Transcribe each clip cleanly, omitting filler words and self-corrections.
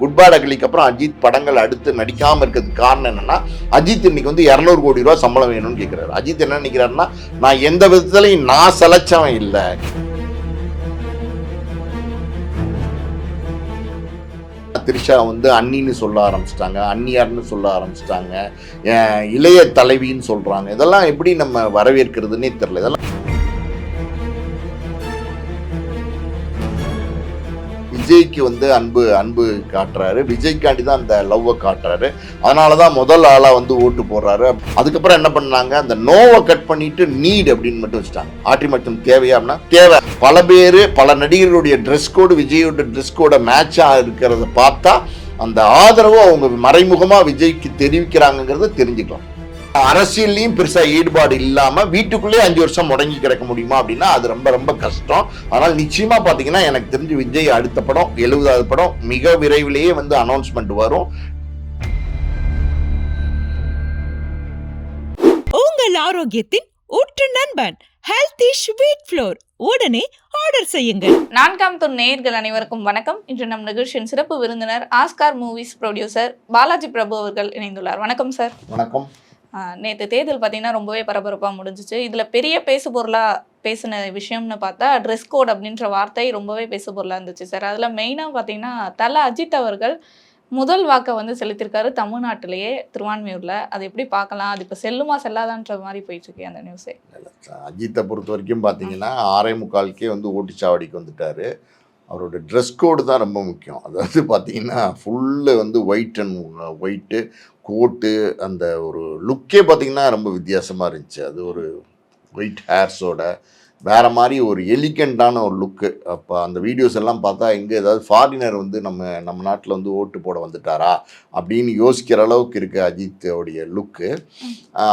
Good bad அக்லிக்கு அப்புறம் அஜித் படங்கள் அடுத்து நடிக்காம இருக்கிறதுக்கு காரணம் என்னன்னா, அஜித் இன்னைக்கு வந்து 200 கோடி ரூபாய் சம்பளம் வேணும்னு கேட்கிறாரு. அஜித் என்ன நினைக்கிறாருன்னா, நான் எந்த விதத்திலையும் நான் சலைச்சவன் இல்லை. த்ரிஷா வந்து அண்ணின்னு சொல்ல ஆரம்பிச்சிட்டாங்க, அண்ணியார்னு சொல்ல ஆரம்பிச்சிட்டாங்க, இளைய தலைவின்னு சொல்றாங்க. இதெல்லாம் எப்படி நம்ம வரவேற்கிறதுன்னே தெரியல. இதெல்லாம் விஜய்க்கு வந்து அன்பு காட்டுறாரு, விஜய்க்காண்டி தான் அந்த லவ்வை காட்டுறாரு. அதனால தான் முதல் ஆளாக வந்து ஓட்டு போடுறாரு. அதுக்கப்புறம் என்ன பண்ணாங்க, அந்த நோவை கட் பண்ணிட்டு நீட் அப்படின்னு மட்டும் வச்சுட்டாங்க. ஆற்றி மட்டும் தேவையா அப்படின்னா தேவை. பல பேர் பல நடிகர்களுடைய ட்ரெஸ் கோடு விஜயோட ட்ரெஸ் கோட மேட்சாக இருக்கிறத பார்த்தா அந்த ஆதரவு அவங்க மறைமுகமாக விஜய்க்கு தெரிவிக்கிறாங்கிறத தெரிஞ்சுக்கலாம். அரசியல்லையும் பெருசா ஈடுபாடு இல்லாம வீட்டுக்குள்ளேயே 5 வருஷம் முடங்கி கிடக்க முடியுமா அப்படின்னா அது ரொம்ப ரொம்ப கஷ்டம். அதனால நிச்சயமா பாத்தீங்கன்னா எனக்கு தெரிஞ்சு விஜய் அடுத்த படம் 70வது படம் மிக விரைவிலேயே வந்து அனௌன்ஸ்மெண்ட் வரும். உங்கள் ஆரோக்கியத்தின் ஊற்று நண்பன் ஹெல்தி ஸ்வீட் ஃப்ளோர் உடனே ஆர்டர் செய்யுங்கள். 4ஆம் தூண் நேயர்கள் அனைவருக்கும் வணக்கம். இன்று நம் நிகழ்ச்சியின் சிறப்பு விருந்தினர் ஆஸ்கார் மூவிஸ் ப்ரொடியூசர் பாலாஜி பிரபு அவர்கள் இணைந்துள்ளார். வணக்கம் சார். வணக்கம். நேற்று தேர்தல் பார்த்தீங்கன்னா ரொம்பவே பரபரப்பாக முடிஞ்சிச்சு. இதில் பெரிய பேசு பொருளாக பேசின விஷயம்னு பார்த்தா ட்ரெஸ் கோட் அப்படின்ற வார்த்தை ரொம்பவே பேசு பொருளாக இருந்துச்சு சார். அதில் மெயினாக பார்த்தீங்கன்னா தல அஜித் அவர்கள் முதல் வாக்கை வந்து செலுத்திருக்காரு தமிழ்நாட்டிலேயே, திருவான்மையூரில். அது எப்படி பார்க்கலாம், அது இப்போ செல்லுமா செல்லாதான்ற மாதிரி போயிட்டுருக்கு அந்த நியூஸே. அஜித்தை பொறுத்த வரைக்கும் பார்த்தீங்கன்னா 6:45 வந்து ஓட்டுச்சாவடிக்கு வந்துட்டாரு. அவரோட ட்ரெஸ் கோடு தான் ரொம்ப முக்கியம். அதாவது பார்த்தீங்கன்னா ஃபுல்லு வந்து ஒயிட்டு கோட்டு, அந்த ஒரு லுக்கே பார்த்தீங்கன்னா ரொம்ப வித்தியாசமாக இருந்துச்சு. அது ஒரு ஒயிட் ஹேர்ஸோட வேறு மாதிரி ஒரு எலிகண்டான ஒரு லுக்கு. அப்போ அந்த வீடியோஸ் எல்லாம் பார்த்தா எங்கே ஏதாவது ஃபாரினர் வந்து நம்ம நாட்டில் வந்து ஓட்டு போட வந்துட்டாரா அப்படின்னு யோசிக்கிற அளவுக்கு இருக்குது அஜித்தோடைய லுக்கு.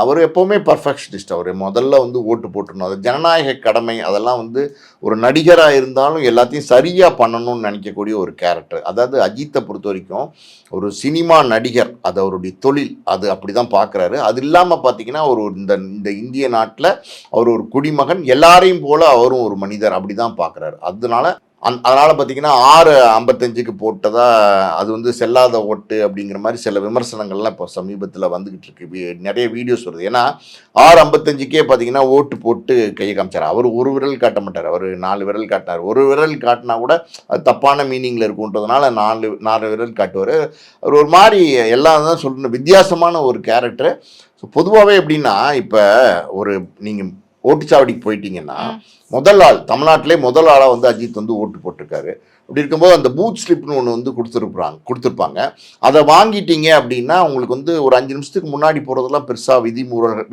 அவர் எப்போவுமே பர்ஃபெக்ஷனிஸ்ட். அவர் முதல்ல வந்து ஓட்டு போட்டுருணும், அது ஜனநாயக கடமை. அதெல்லாம் வந்து ஒரு நடிகராக இருந்தாலும் எல்லாத்தையும் சரியாக பண்ணணும்னு நினைக்கக்கூடிய ஒரு கேரக்டர். அதாவது அஜித்தை பொறுத்த வரைக்கும் ஒரு சினிமா நடிகர், அது அவருடைய தொழில், அது அப்படி தான் பார்க்குறாரு. அது இல்லாமல் பார்த்தீங்கன்னா ஒரு இந்த இந்திய நாட்டில் அவர் ஒரு குடிமகன், எல்லாரையும் போல அவரும் ஒரு மனிதர், அப்படி தான் பார்க்குறாரு. அதனால் பார்த்தீங்கன்னா 6:55 போட்டதா அது வந்து செல்லாத ஓட்டு அப்படிங்கிற மாதிரி சில விமர்சனங்கள்லாம் இப்போ சமீபத்தில் வந்துக்கிட்டு இருக்கு. நிறைய வீடியோஸ் வருது. ஏன்னா 6:55 பார்த்தீங்கன்னா ஓட்டு போட்டு கையை காமிச்சார். அவர் ஒரு விரல் காட்ட மாட்டார், அவர் 4 விரல் காட்டினார். ஒரு விரல் காட்டினா கூட அது தப்பான மீனிங்கில் இருக்குன்றதுனால 4 விரல் காட்டுவார். அவர் ஒரு மாதிரி எல்லாம் தான் சொல்லணும், வித்தியாசமான ஒரு கேரக்டர். ஸோ பொதுவாகவே எப்படின்னா, இப்போ நீங்கள் ஓட்டுச்சாவடிக்கு போயிட்டீங்கன்னா முதல் ஆள், தமிழ்நாட்டிலே முதல் ஆளாக வந்து அஜித் வந்து ஓட்டு போட்டிருக்காரு. அப்படி இருக்கும்போது அந்த பூத் ஸ்லிப்னு ஒன்று வந்து கொடுத்துருப்பாங்க. அதை வாங்கிட்டீங்க அப்படின்னா உங்களுக்கு வந்து ஒரு 5 நிமிஷத்துக்கு முன்னாடி போகிறதெல்லாம் பெருசாக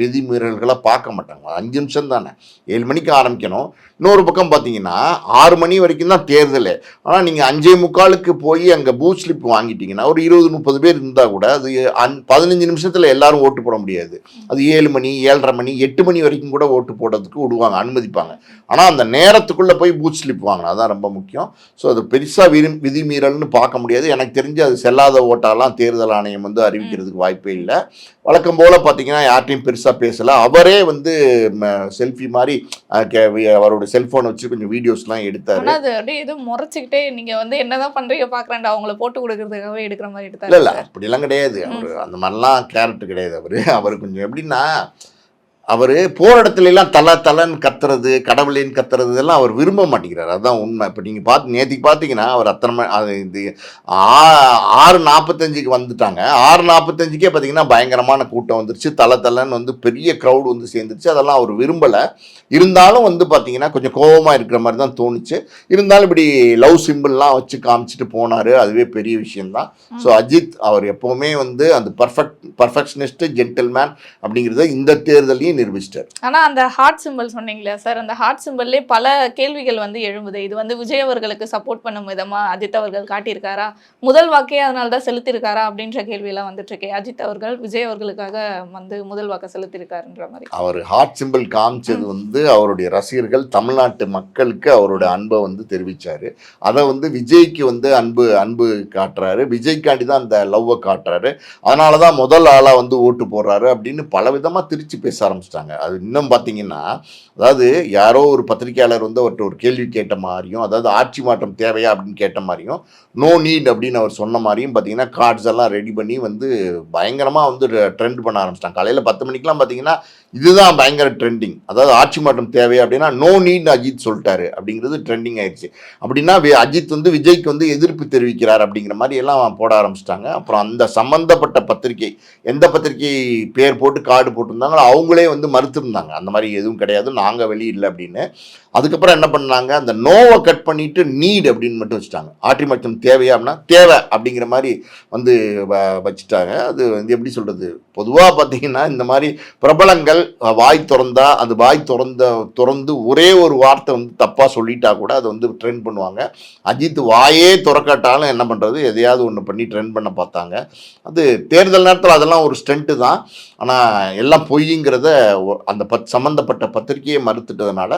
விதிமீறல்களாக பார்க்க மாட்டாங்க. 5 நிமிஷம் தானே, 7 மணிக்கு ஆரம்பிக்கணும். இன்னொரு பக்கம் பார்த்தீங்கன்னா 6 மணி வரைக்கும் தான் தேர்தல். ஆனால் நீங்கள் 5:45 போய் அங்கே பூத் ஸ்லிப் வாங்கிட்டீங்கன்னா ஒரு 20-30 பேர் இருந்தால் கூட அது 15 நிமிஷத்தில் எல்லாரும் ஓட்டு போட முடியாது. அது 7 மணி, 7:30 மணி, 8 மணி வரைக்கும் கூட ஓட்டு போடுறதுக்கு விடுவாங்க, அனுமதிப்பாங்க. ஆனால் அந்த நேரத்துக்குள்ளே போய் பூத் ஸ்லிப் வாங்கணும், அதுதான் ரொம்ப முக்கியம். ஸோ அது பெருசாக விதிமீறல்னு பார்க்க முடியாது. எனக்கு தெரிஞ்சு அது செல்லாத ஓட்டாலாம் தேர்தல் ஆணையம் வந்து அறிவிக்கிறதுக்கு வாய்ப்பே இல்லை. வழக்கம் போல் பார்த்தீங்கன்னா யார்ட்டையும் பெருசாக பேசலை. அவரே வந்து செல்ஃபி மாதிரி அவரோட செல்ஃபோனை வச்சு கொஞ்சம் வீடியோஸ்லாம் எடுத்தார். அது அப்படியே எதுவும் முறைச்சிக்கிட்டே நீங்கள் வந்து என்னதான் பண்ணுறீங்க பார்க்குறேன்டா அவங்கள போட்டு கொடுக்கறதுக்காகவே எடுக்கிற மாதிரி எடுத்தார். இல்லை அப்படிலாம் கிடையாது. அவர் அந்த மாதிரிலாம் கேரக்டர் கிடையாது. அவர் கொஞ்சம் எப்படின்னா, அவர் போகிற இடத்துல எல்லாம் தலைன்னு கத்துறது, கடவுளேன்னு கத்துறது இதெல்லாம் அவர் விரும்ப மாட்டேங்கிறார். அதுதான் உண்மை. இப்போ நீங்கள் நேற்றுக்கு பார்த்தீங்கன்னா அவர் இது 6:45 வந்துட்டாங்க. 6:45 பார்த்தீங்கன்னா பயங்கரமான கூட்டம் வந்துருச்சு. தலைன்னு வந்து பெரிய க்ரௌடு வந்து சேர்ந்துருச்சு. அதெல்லாம் அவர் விரும்பலை. இருந்தாலும் வந்து பார்த்தீங்கன்னா கொஞ்சம் கோபமாக இருக்கிற மாதிரி தான் தோணுச்சு. இருந்தாலும் இப்படி லவ் சிம்பிள்லாம் வச்சு காமிச்சிட்டு போனார். அதுவே பெரிய விஷயம்தான். ஸோ அஜித் அவர் எப்போவுமே வந்து அந்த பர்ஃபெக்ஷனிஸ்ட், ஜென்டில்மேன் அப்படிங்கிறத இந்த தேர்தலையும் நிரூபிச்சிட்டார். ஆனால் அந்த ஹார்ட் சிம்பிள் சொன்னீங்களா சார், அந்த ஹார்ட் சிம்பிள்லேயே பல கேள்விகள் வந்து எழும்புது. இது வந்து விஜய் அவர்களுக்கு சப்போர்ட் பண்ணும் விதமாக அஜித் அவர்கள் காட்டியிருக்காரா, முதல் வாக்கே அதனால தான் செலுத்தியிருக்காரா அப்படின்ற கேள்வியெல்லாம் வந்துட்டு இருக்கே. அஜித் அவர்கள் விஜய் அவர்களுக்காக வந்து முதல் வாக்கை செலுத்தியிருக்காருன்ற மாதிரி அவர் ஹார்ட் சிம்பிள் காமிச்சது வந்து அவருடைய ரசிகர்கள், தமிழ்நாட்டு மக்களுக்கு அவரோட அன்பை வந்து தெரிவிச்சாரு. அதை வந்து விஜய்க்கு வந்து அன்பு காட்டுறாரு, விஜய்க்காண்டி தான் அந்த லவ்வை காட்டுறாரு. அதனால தான் முதல் ஆளாக வந்து ஓட்டு போடுறாரு அப்படின்னு பல விதமாக திருச்சி பேச ஆரம்பிச்சிட்டாங்க. ஆரம்பிச்சிட்டாங்க. அது இன்னும் பார்த்தீங்கன்னா, அதாவது யாரோ ஒரு பத்திரிக்கையாளர் வந்து அவர்ட்ட ஒரு கேள்வி கேட்ட மாரியும், அதாவது ஆட்சி மாற்றம் தேவையா அப்படின்னு கேட்ட மாரியும், நோ நீட் அப்படின்னு அவர் சொன்ன மாரியும் பார்த்தீங்கன்னா, கார்ட்ஸ் எல்லாம் ரெடி பண்ணி வந்து பயங்கரமா வந்து ட்ரெண்ட் பண்ண ஆரம்பிச்சிட்டாங்க. காலையில 10 மணிக்கெல்லாம் பார்த்தீங்கன்னா, இதுதான் பயங்கர ட்ரெண்டிங். அதாவது ஆட்சி மாற்றம் தேவையா அப்படின்னா, நோ நீட் அஜித் சொல்லிட்டாரு அப்படிங்கிறது ட்ரெண்டிங் ஆயிடுச்சு. அப்படின்னா அஜித் வந்து விஜய்க்கு வந்து எதிர்ப்பு தெரிவிக்கிறார் அப்படிங்கிற மாதிரி எல்லாம் போட ஆரம்பிச்சிட்டாங்க. அப்புறம் அந்த சம்பந்தப்பட்ட பத்திரிகை, எந்த பத்திரிகை பேர் போட்டு கார்டு போட்டிருந்தாங்களோ அவங்களே வந்து மறுத்திருந்தாங்க. அந்த மாதிரி எதுவும் கிடையாது, நாங்க வெளியிடல அப்படின்னு. அதுக்கப்புறம் என்ன பண்ணாங்க, அந்த நோவை கட் பண்ணிட்டு நீட் அப்படின்னு மட்டும் வச்சுட்டாங்க. ஆட்சி மாற்றம் தேவையா அப்படின்னா தேவை அப்படிங்கிற மாதிரி வந்து வச்சுட்டாங்க. அது வந்து எப்படி சொல்றது, பொதுவாக பார்த்தீங்கன்னா இந்த மாதிரி பிரபலங்கள் வாய் திறந்தா அந்த வாய் திறந்து ஒரே ஒரு வார்த்தை வந்து தப்பாக சொல்லிட்டா கூட அதை வந்து ட்ரெண்ட் பண்ணுவாங்க. அஜித் வாயே திறக்காட்டாலும் என்ன பண்ணுறது, எதையாவது ஒன்று பண்ணி ட்ரெண்ட் பண்ண பார்த்தாங்க. அது தேர்தல் நேரத்தில் அதெல்லாம் ஒரு ஸ்டண்ட்டு தான். ஆனால் எல்லாம் பொய்ங்கிறத அந்த சம்மந்தப்பட்ட பத்திரிகையை மறுத்துட்டதுனால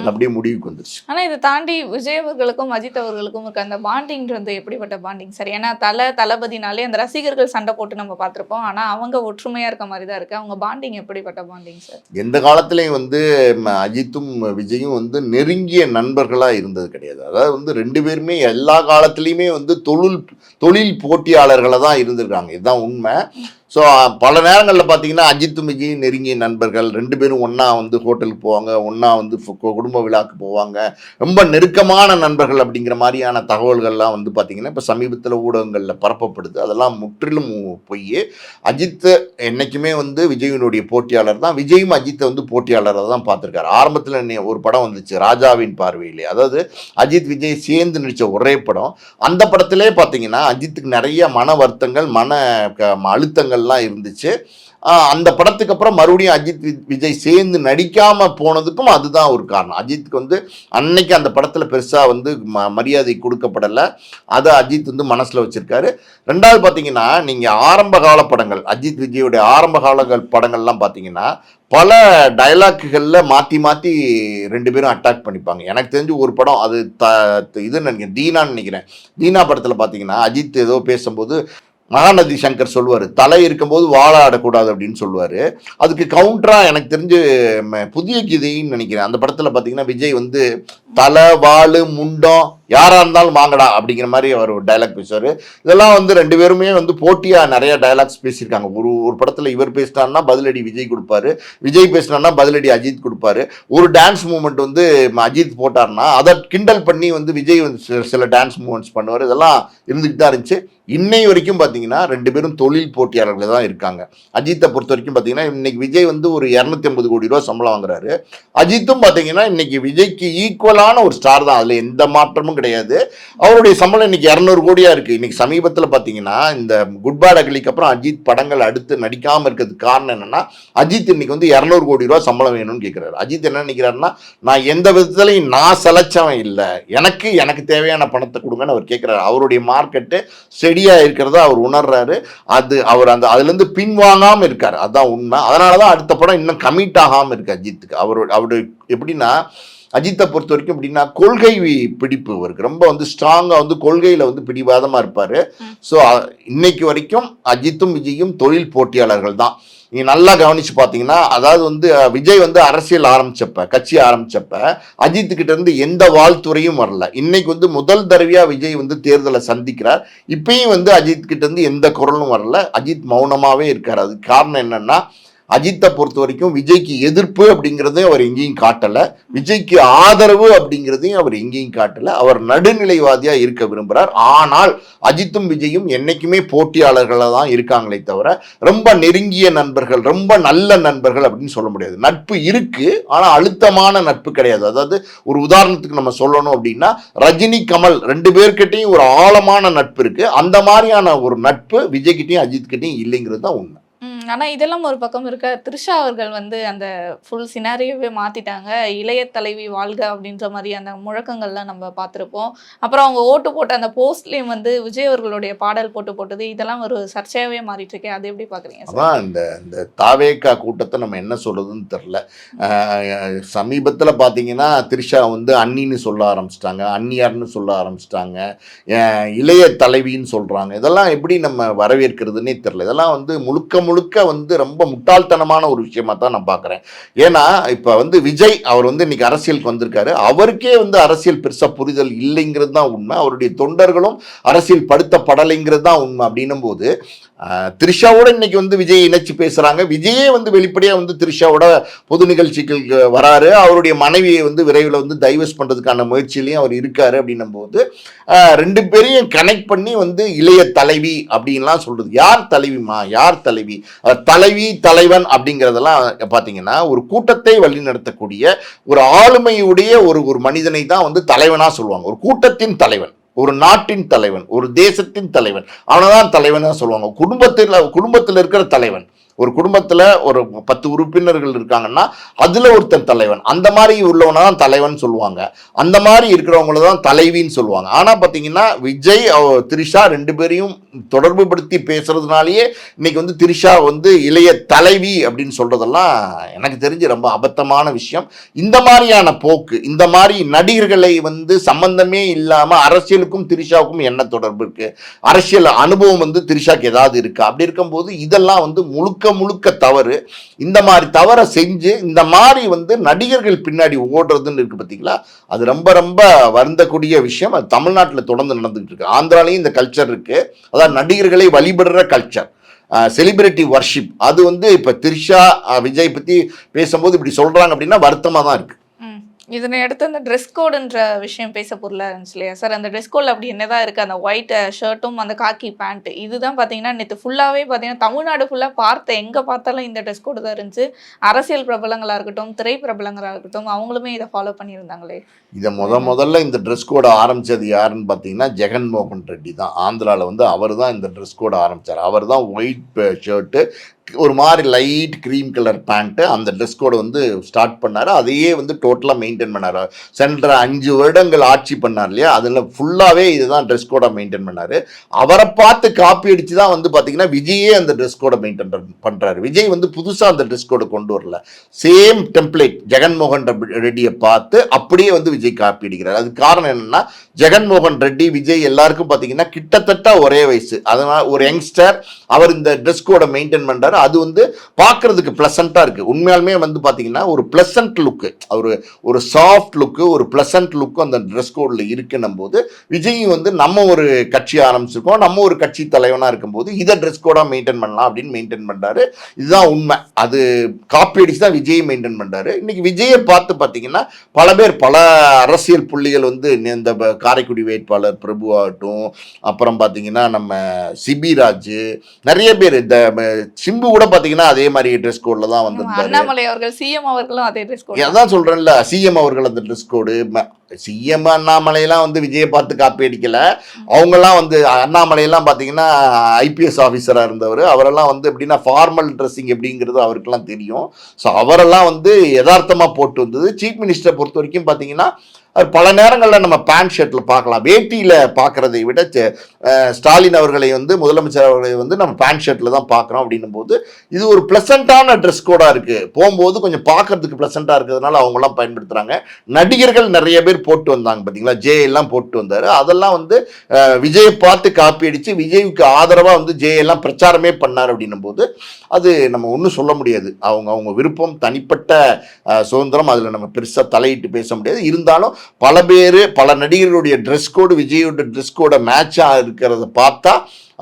அப்படியே முடிவுக்கு வந்துருச்சு. ஆனா இதை தாண்டி விஜய் அவர்களுக்கும் அஜித் அவர்களுக்கும் இருக்க அந்த பாண்டிங்கிறது எப்படிப்பட்ட பாண்டிங் சார்? ஏன்னா தளபதினாலே அந்த ரசிகர்கள் சண்டை போட்டு நம்ம பார்த்திருப்போம். ஆனா அவங்க ஒற்றுமையா இருக்க மாதிரி தான் இருக்கு. அவங்க பாண்டிங் எப்படிப்பட்ட பாண்டிங் சார்? எந்த காலத்திலையும் வந்து அஜித்தும் விஜயும் வந்து நெருங்கிய நண்பர்களா இருந்தது கிடையாது. அதாவது வந்து ரெண்டு பேருமே எல்லா காலத்திலையுமே வந்து தொழில் போட்டியாளர்களை தான் இருந்திருக்காங்க. இதுதான் உண்மை. ஸோ பல நேரங்களில் பார்த்தீங்கன்னா அஜித்தும் விஜயும் நெருங்கிய நண்பர்கள், ரெண்டு பேரும் ஒன்றா வந்து ஹோட்டலுக்கு போவாங்க, ஒன்றா வந்து குடும்ப விழாக்கு போவாங்க, ரொம்ப நெருக்கமான நண்பர்கள் அப்படிங்கிற மாதிரியான தகவல்கள்லாம் வந்து பார்த்திங்கன்னா இப்போ சமீபத்தில் ஊடகங்களில் பரப்பப்படுது. அதெல்லாம் முற்றிலும் பொய். அஜித் என்றைக்குமே வந்து விஜயினுடைய போட்டியாளர் தான். விஜயும் அஜித்தை வந்து போட்டியாளரை தான் பார்த்துருக்காரு. ஆரம்பத்தில் ஒரு படம் வந்துச்சு ராஜாவின் பார்வையிலே, அதாவது அஜித் விஜய் சேர்ந்து நடித்த ஒரே படம். அந்த படத்திலே பார்த்தீங்கன்னா அஜித்துக்கு நிறைய மன வருத்தங்கள், மன அழுத்தங்கள் எல்லாம் இருந்துச்சு. அந்த படத்துக்கு அப்புறம் மறுபடியும் அஜித் விஜய் சேர்ந்து நடிக்காம போனதுக்கும் அதுதான் ஒரு காரணம். அஜித்துக்கு வந்து அன்னைக்கு அந்த படத்துல பெருசா வந்து மரியாதை கொடுக்கப்படலை. அதை அஜித் வந்து மனசுல வச்சிருக்காரு. ரெண்டாவது பார்த்தீங்கன்னா நீங்க ஆரம்ப கால படங்கள், அஜித் விஜயோடைய ஆரம்ப கால படங்கள்லாம் பார்த்தீங்கன்னா பல டைலாக்குகளில் மாற்றி ரெண்டு பேரும் அட்டாக் பண்ணிப்பாங்க. எனக்கு தெரிஞ்சு ஒரு படம் அது இதுன்னு நினைக்கிறேன், தீனான்னு நினைக்கிறேன். தீனா படத்தில் பார்த்தீங்கன்னா அஜித் ஏதோ பேசும்போது மகாநதி சங்கர் சொல்லுவார், தலை இருக்கும்போது வாழை ஆடக்கூடாது அப்படின்னு சொல்லுவார். அதுக்கு கவுண்டராக எனக்கு தெரிஞ்சு புதிய கீதைன்னு நினைக்கிறேன். அந்த படத்தில் பார்த்தீங்கன்னா விஜய் வந்து தலை வாழு முண்டம் யாராக இருந்தாலும் வாங்கடா அப்படிங்கிற மாதிரி அவர் ஒரு டைலாக் பேசுவார். இதெல்லாம் வந்து ரெண்டு பேருமே வந்து போட்டியாக நிறைய டைலாக்ஸ் பேசியிருக்காங்க. ஒரு படத்தில் இவர் பேசினார்னா பதிலடி விஜய் கொடுப்பாரு, விஜய் பேசினார்னா பதிலடி அஜித் கொடுப்பாரு. ஒரு டான்ஸ் மூமெண்ட் வந்து அஜித் போட்டார்னா அதை கிண்டல் பண்ணி வந்து விஜய் வந்து சில டான்ஸ் மூமெண்ட்ஸ் பண்ணுவார். இதெல்லாம் இருந்துகிட்டு தான் இருந்துச்சு. இன்னை வரைக்கும் பார்த்தீங்கன்னா ரெண்டு பேரும் தொழில் போட்டியாளர்கள் தான் இருக்காங்க. அஜித்தை பொறுத்த வரைக்கும் பார்த்தீங்கன்னா இன்னைக்கு விஜய் வந்து ஒரு 250 கோடி ரூபா சம்பளம் வாங்குறாரு. அஜித்தும் பார்த்தீங்கன்னா இன்னைக்கு விஜய்க்கு ஈக்குவலான ஒரு ஸ்டார் தான், அதில் எந்த மாற்றமும் கிடையாது. அவருடைய சம்பளம் இன்னைக்கு 200 கோடியா இருக்கு. இன்னைக்கு சமீபத்தில் பார்த்தீங்கன்னா இந்த குட் பேட் அகலிக்கு அப்புறம் அஜித் படங்கள் அடுத்து நடிக்காமல் இருக்கிறதுக்கு காரணம் என்னன்னா, அஜித் இன்னைக்கு வந்து 200 கோடி ரூபா சம்பளம் வேணும்னு கேட்கிறாரு. அஜித் என்ன நினைக்கிறாருன்னா, நான் எந்த விதத்துலையும் நான் செலச்சவன் இல்லை, எனக்கு தேவையான பணத்தை கொடுங்கன்னு அவர் கேட்கிறாரு. அவருடைய மார்க்கெட்டு ஸ்டெடியா இருக்கிறதா அவர் உணர்றாரு. அவர் அதுலேருந்து பின்வாங்காம இருக்காரு, அதுதான் உண்மை. அதனாலதான் அடுத்த படம் இன்னும் கமிட் ஆகாம இருக்கு அஜித்துக்கு. அவரு எப்படின்னா அஜித்தை பொறுத்த வரைக்கும் எப்படின்னா கொள்கை பிடிப்பு இருக்கு, ரொம்ப வந்து ஸ்ட்ராங்கா வந்து கொள்கையில வந்து பிடிவாதமா இருப்பாரு. ஸோ இன்னைக்கு வரைக்கும் அஜித்தும் விஜயும் தொழில் போட்டியாளர்கள் தான். நீங்க நல்லா கவனிச்சு பார்த்தீங்கன்னா, அதாவது வந்து விஜய் வந்து அரசியல் கட்சி ஆரம்பிச்சப்ப அஜித் கிட்ட இருந்து எந்த வாழ்த்துறையும் வரல. இன்னைக்கு வந்து முதல் தடவையா விஜய் வந்து தேர்தலை சந்திக்கிறார். இப்பயும் வந்து அஜித் கிட்ட இருந்து எந்த குரலும் வரல. அஜித் மௌனமாவே இருக்காரு. அதுக்கு காரணம் என்னன்னா, அஜித்தை பொறுத்த வரைக்கும் விஜய்க்கு எதிர்ப்பு அப்படிங்கிறதையும் அவர் எங்கேயும் காட்டலை, விஜய்க்கு ஆதரவு அப்படிங்கிறதையும் அவர் எங்கேயும் காட்டலை. அவர் நடுநிலைவாதியா இருக்க விரும்புகிறார். ஆனால் அஜித்தும் விஜயும் என்னைக்குமே போட்டியாளர்களாக தான் இருக்காங்களே தவிர ரொம்ப நெருங்கிய நண்பர்கள், ரொம்ப நல்ல நண்பர்கள் அப்படின்னு சொல்ல முடியாது. நட்பு இருக்கு, ஆனால் அழுத்தமான நட்பு கிடையாது. அதாவது ஒரு உதாரணத்துக்கு நம்ம சொல்லணும் அப்படின்னா, ரஜினி கமல் ரெண்டு பேர்கிட்டையும் ஒரு ஆழமான நட்பு இருக்கு. அந்த மாதிரியான ஒரு நட்பு விஜய்கிட்டையும் அஜித் கிட்டையும் இல்லைங்கிறது தான் உண்மை. ஆனா இதெல்லாம் ஒரு பக்கம் இருக்க, த்ரிஷா அவர்கள் வந்து அந்த ஃபுல் சினாரியோவே மாத்திட்டாங்க. இளைய தலைவி வாழ்க அப்படின்ற மாதிரி அந்த முழக்கங்கள்லாம் நம்ம பார்த்துருப்போம். அப்புறம் அவங்க ஓட்டு போட்ட அந்த போஸ்ட்லேயும் வந்து விஜய் அவர்களுடைய பாடல் போட்டது, இதெல்லாம் ஒரு சர்ச்சையாவே மாறிட்டு இருக்கேன். அது எப்படி பாக்குறீங்க? அதான் இந்த தாவேக்கா கூட்டத்தை நம்ம என்ன சொல்றதுன்னு தெரியல. சமீபத்தில் பார்த்தீங்கன்னா த்ரிஷா வந்து அண்ணின்னு சொல்ல ஆரம்பிச்சிட்டாங்க, அந்நியார்னு சொல்ல ஆரம்பிச்சிட்டாங்க, இளைய தலைவின்னு சொல்றாங்க. இதெல்லாம் எப்படி நம்ம வரவேற்கிறதுன்னே தெரியல. இதெல்லாம் வந்து முழுக்க வந்து ரொம்ப முட்டாள்தனமான ஒரு விஷயமா தான் நான் பார்க்குறேன். ஏன்னா இப்போ வந்து விஜய் அவர் வந்து இன்னைக்கு அரசியலுக்கு வந்திருக்காரு. அவருக்கே வந்து அரசியல் பெருசாக புரிதல் இல்லைங்கிறது தான் உண்மை. அவருடைய தொண்டர்களும் அரசியல் படுத்தப்படலைங்கிறது தான் உண்மை. அப்படின்னும் போது த்ரிஷாவோட இன்னைக்கு வந்து விஜய் இணைச்சு பேசுறாங்க. விஜயே வந்து வெளிப்படையா வந்து த்ரிஷாவோட பொது நிகழ்ச்சிகளுக்கு வராரு. அவருடைய மனைவியை வந்து விரைவில் வந்து டைவர்ஸ் பண்றதுக்கான முயற்சியிலையும் அவர் இருக்காரு. அப்படின்னும் போது ரெண்டு பேரையும் கனெக்ட் பண்ணி வந்து இளைய தலைவி அப்படின்லாம் சொல்றது. யார் தலைவிமா, யார் தலைவி? தலைவி தலைவன் அப்படிங்கிறதெல்லாம் பார்த்தீங்கன்னா ஒரு கூட்டத்தை வழி நடத்தக்கூடிய ஒரு ஆளுமையுடைய ஒரு மனிதனை தான் வந்து தலைவனா சொல்லுவாங்க. ஒரு கூட்டத்தின் தலைவன், ஒரு நாட்டின் தலைவன், ஒரு தேசத்தின் தலைவன், அவனதான் தலைவனா சொல்லுவாங்க. குடும்பத்தில் இருக்கிற தலைவன். ஒரு குடும்பத்தில் ஒரு 10 உறுப்பினர்கள் இருக்காங்கன்னா அதில் ஒருத்தன் தலைவன். அந்த மாதிரி உள்ளவனை தான் தலைவன் சொல்லுவாங்க. அந்த மாதிரி இருக்கிறவங்கள தான் தலைவின்னு சொல்லுவாங்க. ஆனால் பார்த்தீங்கன்னா விஜய் த்ரிஷா ரெண்டு பேரையும் தொடர்பு படுத்தி பேசுறதுனாலேயே இன்னைக்கு வந்து த்ரிஷா வந்து இளைய தலைவி அப்படின்னு சொல்றதெல்லாம் எனக்கு தெரிஞ்சு ரொம்ப அபத்தமான விஷயம். இந்த மாதிரியான போக்கு, இந்த மாதிரி நடிகர்களை வந்து சம்பந்தமே இல்லாமல் அரசியலுக்கும் த்ரிஷாவுக்கும் என்ன தொடர்பு இருக்கு? அரசியல் அனுபவம் வந்து த்ரிஷாக்கு ஏதாவது இருக்கா? அப்படி இருக்கும்போது இதெல்லாம் வந்து முழுக்க தவறு. இந்த மாதிரி தவறை செஞ்சு இந்த மாதிரி வந்து நடிகர்கள் பின்னாடி ஓடுறதுன்னு இருக்கு பார்த்தீங்களா, அது ரொம்ப ரொம்ப வருந்தக்கூடிய விஷயம். அது தமிழ்நாட்டில் தொடர்ந்து நடந்துகிட்டு இருக்கு. ஆந்திராலையும் இந்த கல்ச்சர் இருக்கு. அதாவது நடிகர்களை வழிபடுற கல்ச்சர், செலிபிரிட்டி வர்ஷிப். அது வந்து இப்போ த்ரிஷா விஜய் பற்றி பேசும்போது இப்படி சொல்றாங்க அப்படின்னா வருத்தமாக தான் இருக்கு. இதனை அடுத்து அந்த ட்ரெஸ் கோடுன்ற விஷயம் பேச பொருளாக இருந்துச்சு இல்லையா சார்? அந்த ட்ரெஸ் கோடில் அப்படி என்னதான் இருக்குது? அந்த ஒயிட் ஷர்ட்டும் அந்த காக்கி பேண்ட், இதுதான் பார்த்தீங்கன்னா நேற்று ஃபுல்லாகவே பார்த்தீங்கன்னா தமிழ்நாடு ஃபுல்லாக எங்கே பார்த்தாலும் இந்த ட்ரெஸ் கோடு தான் இருந்துச்சு. அரசியல் பிரபலங்களாக இருக்கட்டும், திரை பிரபலங்களாக இருக்கட்டும், அவங்களுமே இதை ஃபாலோ பண்ணியிருந்தாங்களே. இதை முதல்ல இந்த ட்ரெஸ் கோடை ஆரம்பித்தது யாருன்னு பார்த்தீங்கன்னா ஜெகன்மோகன் ரெட்டி தான். ஆந்திராவில் வந்து அவர் தான் இந்த ட்ரெஸ் கோடை ஆரம்பித்தார். அவர் தான் ஒயிட் ஷர்ட்டு, ஒரு மாதிரி லைட் க்ரீம் கலர் பேண்ட்டு, அந்த ட்ரெஸ் கோடை வந்து ஸ்டார்ட் பண்ணார். அதையே வந்து டோட்டலாக மெயின்டைன் பண்ணார். சென்ற 5 வருடங்கள் ஆட்சி பண்ணார் இல்லையா, அதில் ஃபுல்லாகவே இதுதான் ட்ரெஸ் கோடை மெயின்டைன் பண்ணார். அவரை பார்த்து காப்பி அடித்து தான் வந்து பார்த்தீங்கன்னா விஜயே அந்த ட்ரெஸ் கோடை மெயின்டைன் பண்ணுறாரு. விஜய் வந்து புதுசாக அந்த ட்ரெஸ் கோடை கொண்டு வரல. சேம் டெம்ப்ளேட் ஜெகன்மோகன் ரெட்டியை பார்த்து அப்படியே வந்து விஜய் காப்பி அடிக்கிறார். அதுக்கு காரணம் என்னென்னா ஜெகன்மோகன் ரெட்டி விஜய் எல்லாருக்கும் பார்த்தீங்கன்னா கிட்டத்தட்ட ஒரே வயசு. அதனால் ஒரு யங்ஸ்டர் அவர் இந்த ட்ரெஸ் கோடை மெயின்டைன் பண்ணுறாரு. அது வந்து பார்க்கறதுக்கு பிளசண்டா இருக்கு. உண்மையாலுமே வந்து பாத்தீங்கன்னா ஒரு பிளசன்ட் லுக்கு, ஒரு சாஃப்ட் லுக்கு, ஒரு பிளசன்ட் லுக்கு அந்த ட்ரெஸ் கோட்ல இருக்குன்னும் போது விஜய் வந்து நம்ம ஒரு கட்சி ஆரம்பிச்சிருக்கோம், நம்ம ஒரு கட்சி தலைவனா இருக்கும்போது இதை ட்ரெஸ் கோடா மெயின்டைன் பண்ணலாம் அப்படின்னு மெயின்டைன் பண்றாரு. இதுதான் உண்மை. அது காப்பி அடிச்சு தான் விஜய் மெயின்டைன் பண்றாரு. இன்னைக்கு விஜயை பார்த்து பாத்தீங்கன்னா பல அரசியல் புள்ளிகள் வந்து இந்த காரைக்குடி வேட்பாளர் பிரபு ஆகட்டும், அப்புறம் பாத்தீங்கன்னா நம்ம சிபிராஜ், நிறைய பேர், இந்த சிம்பு கூட பாத்தீங்கன்னா அதே மாதிரி ட்ரெஸ் கோட்ல தான் வந்திருந்தாரு. அண்ணாமலை அவர்கள், சிஎம் அவர்களும் அதே ட்ரெஸ் கோட். அதான் சொல்றேன்ல, சிஎம் அவர்கள் அந்த ட்ரெஸ் கோடு. சிஎம் அண்ணாமலையெல்லாம் வந்து விஜயை பார்த்து காப்பி அடிக்கல. அவங்கெல்லாம் வந்து அண்ணாமலையெல்லாம் பார்த்தீங்கன்னா ஐபிஎஸ் ஆஃபீஸராக இருந்தவர். அவரெல்லாம் வந்து எப்படின்னா ஃபார்மல் ட்ரெஸ்ஸிங் எப்படிங்கிறது அவருக்கெல்லாம் தெரியும். ஸோ அவரெல்லாம் வந்து யதார்த்தமாக போட்டு வந்தது. சீஃப் மினிஸ்டரை பொறுத்த வரைக்கும் பார்த்தீங்கன்னா பல நேரங்களில் நம்ம பேண்ட் ஷர்ட்டில் பார்க்கலாம். வேட்டியில் பார்க்குறதை விட ஸ்டாலின் அவர்களை வந்து, முதலமைச்சர் அவர்களை வந்து நம்ம பேண்ட் ஷர்ட்டில் தான் பார்க்குறோம். அப்படின்னும் போது இது ஒரு ப்ளசண்ட்டான ட்ரெஸ் கோடாக இருக்குது. போகும்போது கொஞ்சம் பார்க்கறதுக்கு ப்ளசண்ட்டாக இருக்கிறதுனால அவங்களாம் பயன்படுத்துகிறாங்க. நடிகர்கள் நிறைய பேர் போட்டு வந்தாங்க பார்த்தீங்களா, ஜே எல்லாம் போட்டு வந்தார். அதெல்லாம் வந்து விஜயை பார்த்து காப்பி அடித்து விஜய்க்கு ஆதரவாக வந்து ஜே எல்லாம் பிரச்சாரமே பண்ணார். அப்படின்னும் போது அது நம்ம ஒன்றும் சொல்ல முடியாது. அவங்க விருப்பம், தனிப்பட்ட சுதந்திரம், அதில் நம்ம பெருசாக தலையிட்டு பேச முடியாது. இருந்தாலும் பல நடிகர்களுடைய ட்ரெஸ் கோடு விஜயோட ட்ரெஸ் கோட மேட்சாக இருக்கிறத பார்த்தா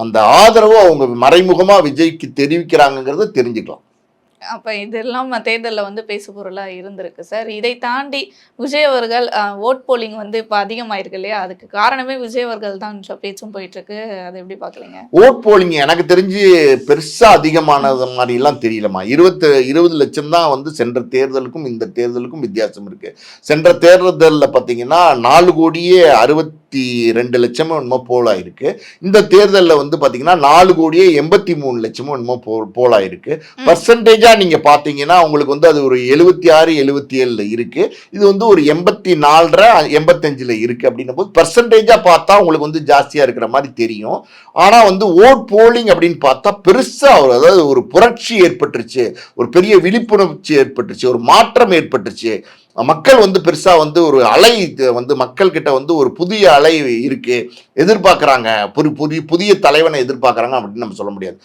அந்த ஆதரவு அவங்க மறைமுகமாக விஜய்க்கு தெரிவிக்கிறாங்கிறத தெரிஞ்சுக்கலாம். அப்போ இதெல்லாம் தேர்தலில் வந்து பேசு பொருளாக இருந்திருக்கு சார். இதை தாண்டி விஜய் அவர்கள் ஓட் போலிங் வந்து இப்போ அதிகமாயிருக்கு இல்லையா, அதுக்கு காரணமே விஜய் அவர்கள் தான் பேச்சும் போயிட்டு இருக்கு. அதை எப்படி பார்க்கலீங்க? ஓட் போலிங் எனக்கு தெரிஞ்சு பெருசா அதிகமானது மாதிரிலாம் தெரியலமா. 20 லட்சம் தான் வந்து சென்ற தேர்தலுக்கும் இந்த தேர்தலுக்கும் வித்தியாசம் இருக்கு. சென்ற தேர்தலில் பார்த்தீங்கன்னா 4,62 லட்சமும் என்னமோ போலாயிருக்கு. இந்த தேர்தலில் வந்து பார்த்தீங்கன்னா 4,83 லட்சமும் என்னமோ போலாயிருக்கு. பர்சன்டேஜா நீங்க பாத்தீங்கன்னா உங்களுக்கு வந்து அது ஒரு 76-77 இருக்கு. இது வந்து ஒரு 84-85 இருக்கு. அப்படின்னும் போது பர்சன்டேஜா பார்த்தா உங்களுக்கு வந்து ஜாஸ்தியா இருக்கிற மாதிரி தெரியும். ஆனா வந்து ஓட் போலிங் அப்படின்னு பார்த்தா பெருசா அதாவது ஒரு புரட்சி ஏற்பட்டுருச்சு, ஒரு பெரிய விழிப்புணர்ச்சி ஏற்பட்டுருச்சு, ஒரு மாற்றம் ஏற்பட்டுருச்சு. மக்கள் வந்து பெருசா வந்து ஒரு அலை வந்து மக்கள் கிட்ட வந்து ஒரு புதிய அலை இருக்கு, எதிர்பார்க்கறாங்க, புதிய தலைவனை எதிர்பார்க்கறாங்க அப்படின்னு நம்ம சொல்ல முடியாது.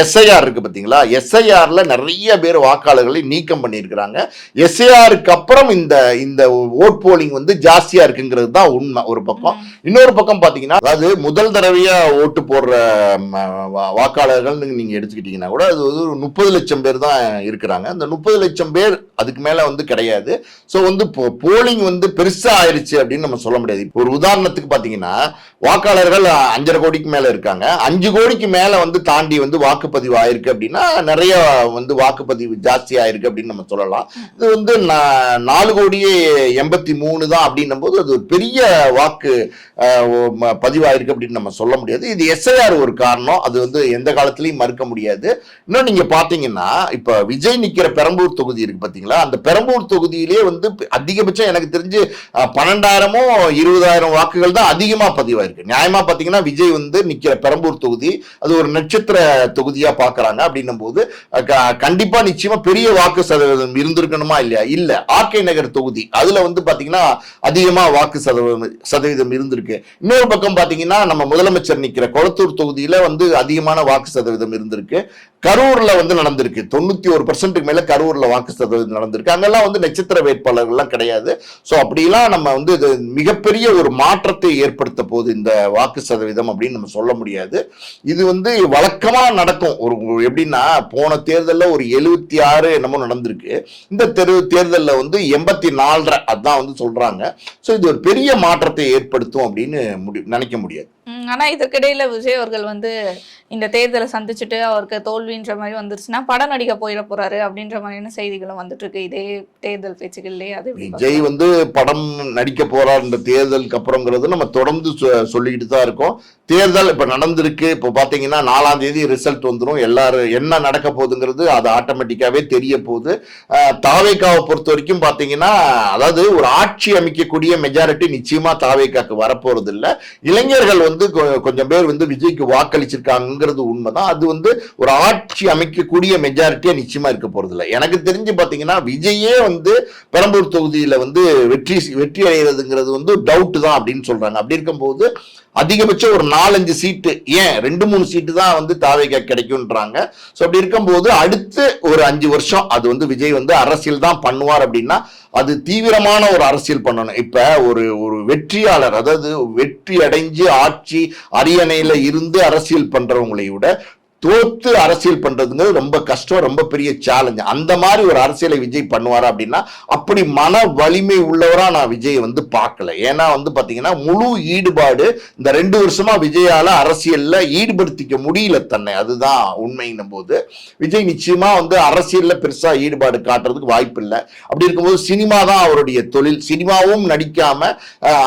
எஸ்ஐஆர் இருக்கு பாத்தீங்களா, எஸ்ஐஆர்ல நிறைய பேர் வாக்காளர்களை நீக்கம் பண்ணியிருக்கிறாங்க. எஸ்ஐஆருக்கு அப்புறம் இந்த இந்த ஓட் போலிங் வந்து ஜாஸ்தியா இருக்குங்கிறது தான் உண்மை ஒரு பக்கம். இன்னொரு பக்கம் பாத்தீங்கன்னா, அதாவது முதல் தடவையா ஓட்டு போடுற வாக்காளர்கள் நீங்க எடுத்துக்கிட்டீங்கன்னா கூட அது ஒரு 30 லட்சம் பேர் தான் இருக்கிறாங்க. அந்த 30 லட்சம் பேர் அதுக்கு மேல வந்து கிடையாது. ஸோ வந்து போலிங் வந்து பெருசா ஆயிருச்சு அப்படின்னு நம்ம சொல்ல முடியாது. இப்போ ஒரு உதாரணத்துக்கு பாத்தீங்கன்னா, வாக்காளர்கள் 5.5 கோடிக்கு மேல இருக்காங்க. 5 கோடிக்கு மேல வந்து தாண்டி வந்து வாக்குப்பதிவு ஆயிருக்கு அப்படின்னா நிறைய வந்து வாக்குப்பதிவு ஜாஸ்தி ஆயிருக்கு அப்படின்னு நம்ம சொல்லலாம். இது வந்து 4 கோடியே 83 தான் அப்படின்னும் போது அது ஒரு பெரிய வாக்கு பதிவாயிருக்கு அப்படின்னு நம்ம சொல்ல முடியாது. இது எஸ்ஐஆர் ஒரு காரணம், அது வந்து எந்த காலத்திலையும் மறுக்க முடியாது. இன்னும் நீங்க பாத்தீங்கன்னா, இப்ப விஜய் நிக்கிற பெரம்பூர் தொகுதி இருக்கு பாத்தீங்களா, அந்த பெரம்பூர் தொகுதியிலேயே வந்து அதிகபட்சம் எனக்கு தெரிஞ்சு 12,000 20,000 வாக்குகள் தான் அதிகமா பதிவாயிருக்கு. நியாயமா பாத்தீங்கன்னா விஜய் வந்து நிக்கிற பெரம்பூர் தொகுதி அது ஒரு நட்சத்திர தொகுதியா பாக்குறாங்க அப்படின்னும் போது கண்டிப்பா நிச்சயமா பெரிய வாக்கு சதவீதம் இருந்திருக்கணுமா இல்லையா? இல்ல. ஆர்கே நகர் தொகுதி அதுல வந்து பாத்தீங்கன்னா அதிகமா வாக்கு சதவீதம் இருந்திருக்கு. இன்னொரு பக்கம் பாத்தீங்கன்னா நம்ம முதலமைச்சர் நிக்கிற கொளத்தூர் தொகுதியில வந்து அதிகமான வாக்கு சதவீதம் இருந்திருக்கு. கரூர்ல வந்து நடந்திருக்கு 91% மேல கரூர்ல வாக்கு சதவீதம் நடந்திருக்கு. அங்கெல்லாம் வந்து நட்சத்திர வேட்பாளர்கள்லாம் கிடையாது. ஸோ அப்படிலாம் நம்ம வந்து இது மிகப்பெரிய ஒரு மாற்றத்தை ஏற்படுத்த போகுது இந்த வாக்கு சதவீதம் அப்படின்னு நம்ம சொல்ல முடியாது. இது வந்து வழக்கமா நடக்கும். ஒரு எப்படின்னா போன தேர்தலில் ஒரு 76 என்னமோ நடந்திருக்கு. இந்த தேர்தலில் வந்து 84 அதான் வந்து சொல்றாங்க. ஸோ இது ஒரு பெரிய மாற்றத்தை ஏற்படுத்தும் அப்படின்னு நினைக்க முடியாது. ஆனா இதற்கிடையில விஜய் அவர்கள் வந்து இந்த தேர்தலை சந்திச்சுட்டு அவருக்கு தோல்வின்ற மாதிரி வந்துருச்சுன்னா படம் நடிக்க போயிட போறாரு அப்படின்ற மாதிரியான செய்திகளும் வந்துட்டு இருக்கு இதே தேர்தல் பேச்சுக்கள்லயே. அது விஜய் வந்து படம் நடிக்க போறார் இந்த தேர்தலுக்கு அப்புறம்ங்கிறது நம்ம தொடர்ந்து சொல்லிக்கிட்டு தான் இருக்கோம். தேர்தல் இப்ப நடந்திருக்கு. இப்போ பாத்தீங்கன்னா 4ஆம் தேதி ரிசல்ட் வந்துடும். எல்லாரும் என்ன நடக்க போகுதுங்கிறது அது ஆட்டோமேட்டிக்காவே தெரிய போகுது. தாவேகாவை பொறுத்த வரைக்கும் பாத்தீங்கன்னா, அதாவது ஒரு ஆட்சி அமைக்கக்கூடிய மெஜாரிட்டி நிச்சயமா தாவேகாக்கு வரப்போறது இல்லை. இளைஞர்கள் வந்து கொஞ்சம் பேர் வந்து விஜய்க்கு வாக்களிச்சிருக்காங்கிறது உண்மைதான். அது வந்து ஒரு ஆட்சி அமைக்கக்கூடிய மெஜாரிட்டியா நிச்சயமா இருக்க போறது இல்லை. எனக்கு தெரிஞ்சு பாத்தீங்கன்னா விஜயே வந்து பெரம்பூர் தொகுதியில வந்து வெற்றி அடைகிறதுங்கிறது வந்து டவுட் தான் அப்படின்னு சொல்றாங்க. அப்படி இருக்கும்போது அதிகபட்சம் ஒரு 4-5 சீட்டு, ஏன் 2-3 சீட்டு தான் வந்து தாவேகா கிடைக்கும்ன்றாங்க. ஸோ அப்படி இருக்கும்போது அடுத்து ஒரு 5 வருஷம் அது வந்து விஜய் வந்து அரசியல் தான் பண்ணுவார் அப்படின்னா அது தீவிரமான ஒரு அரசியல் பண்ணணும். இப்ப ஒரு வெற்றியாளர், அதாவது வெற்றி அடைஞ்சு ஆட்சி அரியணையில இருந்து அரசியல் பண்றவங்களை விட தோத்து அரசியல் பண்றதுங்கிறது ரொம்ப கஷ்டம், ரொம்ப பெரிய சேலஞ்ச். அந்த மாதிரி ஒரு அரசியலை விஜய் பண்ணுவாரா அப்படின்னா அப்படி மன வலிமை உள்ளவரா நான் விஜய் வந்து பார்க்கல. ஏன்னா வந்து பாத்தீங்கன்னா முழு ஈடுபாடு இந்த 2 வருஷமா விஜயால அரசியல்ல ஈடுபடுத்திக்க முடியல தன்னை. அதுதான் உண்மைன்னும் போது விஜய் நிச்சயமா வந்து அரசியல்ல பெருசா ஈடுபாடு காட்டுறதுக்கு வாய்ப்பு இல்லை. அப்படி இருக்கும்போது சினிமா தான் அவருடைய தொழில். சினிமாவும் நடிக்காம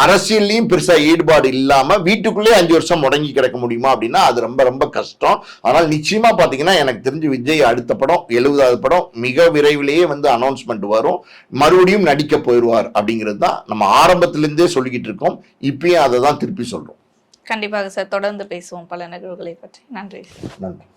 அரசியல்லையும் பெருசா ஈடுபாடு இல்லாம வீட்டுக்குள்ளே 5 வருஷம் முடங்கி கிடக்க முடியுமா அப்படின்னா அது ரொம்ப ரொம்ப கஷ்டம். ஆனால் நிச்சயமா பாத்தீங்கன்னா எனக்கு தெரிஞ்சு விஜய் அடுத்த படம் 70வது படம் மிக விரைவிலேயே வந்து அனௌன்ஸ்மெண்ட் வரும். மறுபடியும் நடிக்க போயிடுவார் அப்படிங்கிறது தான் நம்ம ஆரம்பத்திலிருந்தே சொல்லிக்கிட்டு இருக்கோம். இப்பயும் அதை தான் திருப்பி சொல்றோம். கண்டிப்பாக சார், தொடர்ந்து பேசுவோம் பல நிகழ்வுகளை பற்றி. நன்றி. நன்றி.